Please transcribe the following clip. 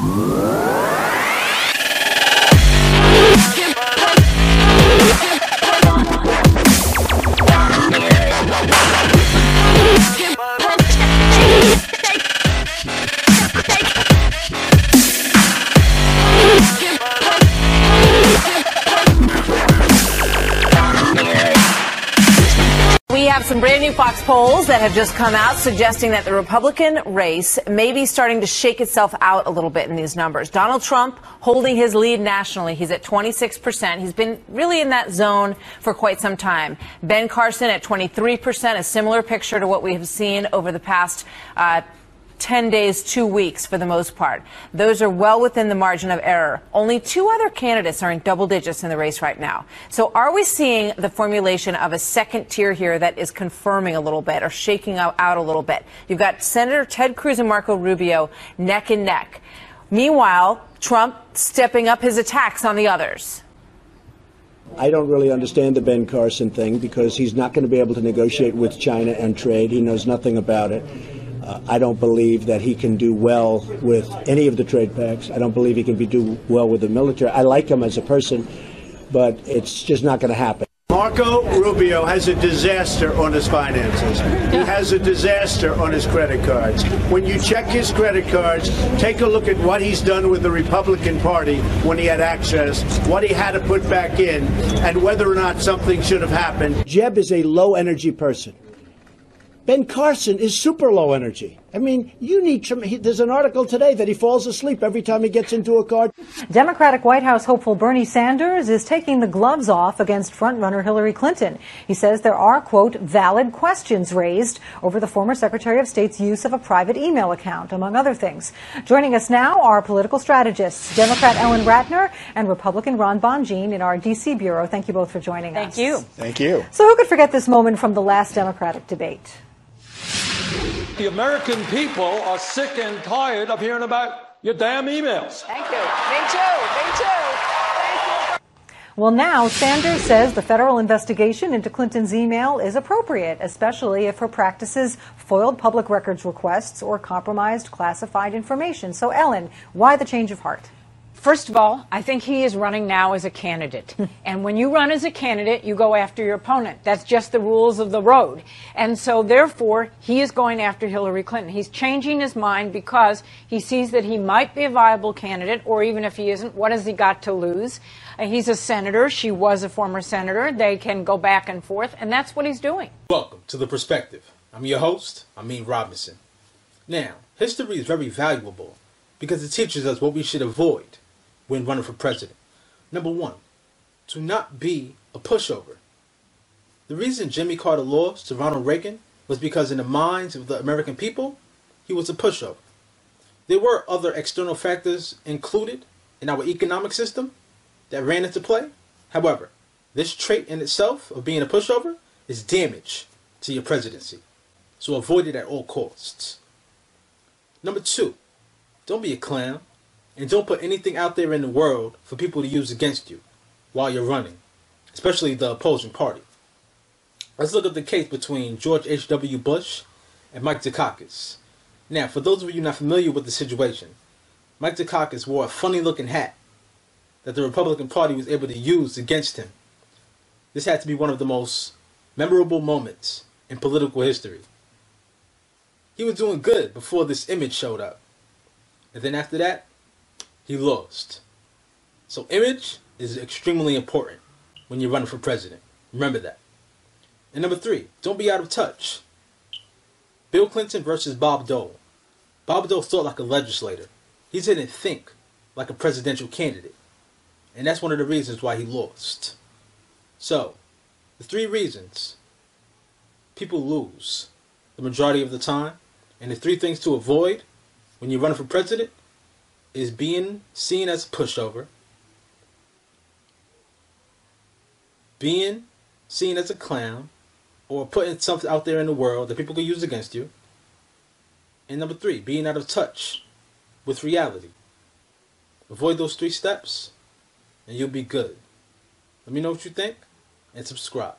We have some brand new Fox polls that have just come out suggesting that the Republican race may be starting to shake itself out a little bit in these numbers. Donald Trump holding his lead nationally. He's at 26%. He's been really in that zone for quite some time. Ben Carson at 23%, a similar picture to what we have seen over the past 10 days, 2 weeks for the most part. Those are well within the margin of error. Only two other candidates are in double digits in the race right now. So are we seeing the formulation of a second tier here that is confirming a little bit or shaking out a little bit? You've got Senator Ted Cruz and Marco Rubio neck and neck. Meanwhile, Trump stepping up his attacks on the others. I don't really understand the Ben Carson thing because he's not going to be able to negotiate with China and trade. He knows nothing about it. I don't believe that he can do well with any of the trade pacts. I don't believe he can do well with the military. I like him as a person, but it's just not going to happen. Marco Rubio has a disaster on his finances. He has a disaster on his credit cards. When you check his credit cards, take a look at what he's done with the Republican Party when he had access, what he had to put back in, and whether or not something should have happened. Jeb is a low-energy person. Ben Carson is super low energy. I mean, there's an article today that he falls asleep every time he gets into a car. Democratic White House hopeful Bernie Sanders is taking the gloves off against frontrunner Hillary Clinton. He says there are, quote, valid questions raised over the former Secretary of State's use of a private email account, among other things. Joining us now are political strategists, Democrat Ellen Ratner and Republican Ron Bonjean in our D.C. bureau. Thank you both for joining us. Thank you. Thank you. So who could forget this moment from the last Democratic debate? The American people are sick and tired of hearing about your damn emails. Thank you. Me too. Me too. Thank you. Well, now Sanders says the federal investigation into Clinton's email is appropriate, especially if her practices foiled public records requests or compromised classified information. So, Ellen, why the change of heart? First of all, I think he is running now as a candidate. And when you run as a candidate, you go after your opponent. That's just the rules of the road. And so, therefore, he is going after Hillary Clinton. He's changing his mind because he sees that he might be a viable candidate, or even if he isn't, what has he got to lose? He's a senator. She was a former senator. They can go back and forth, and that's what he's doing. Welcome to The Perspective. I'm your host, Amin Robinson. Now, history is very valuable because it teaches us what we should avoid when running for president. Number one, to not be a pushover. The reason Jimmy Carter lost to Ronald Reagan was because in the minds of the American people, he was a pushover. There were other external factors included in our economic system that ran into play. However, this trait in itself of being a pushover is damage to your presidency. So avoid it at all costs. Number two, don't be a clown. And don't put anything out there in the world for people to use against you while you're running, especially the opposing party. Let's look at the case between George H.W. Bush and Mike Dukakis. Now, for those of you not familiar with the situation, Mike Dukakis wore a funny-looking hat that the Republican Party was able to use against him. This had to be one of the most memorable moments in political history. He was doing good before this image showed up. And then after that, he lost. So image is extremely important when you're running for president. Remember that. And number three, don't be out of touch. Bill Clinton versus Bob Dole. Bob Dole thought like a legislator. He didn't think like a presidential candidate. And that's one of the reasons why he lost. So, the three reasons people lose the majority of the time, and the three things to avoid when you're running for president, is being seen as a pushover, being seen as a clown, or putting something out there in the world that people can use against you, and number three, being out of touch with reality. Avoid those three steps, and you'll be good. Let me know what you think, and subscribe.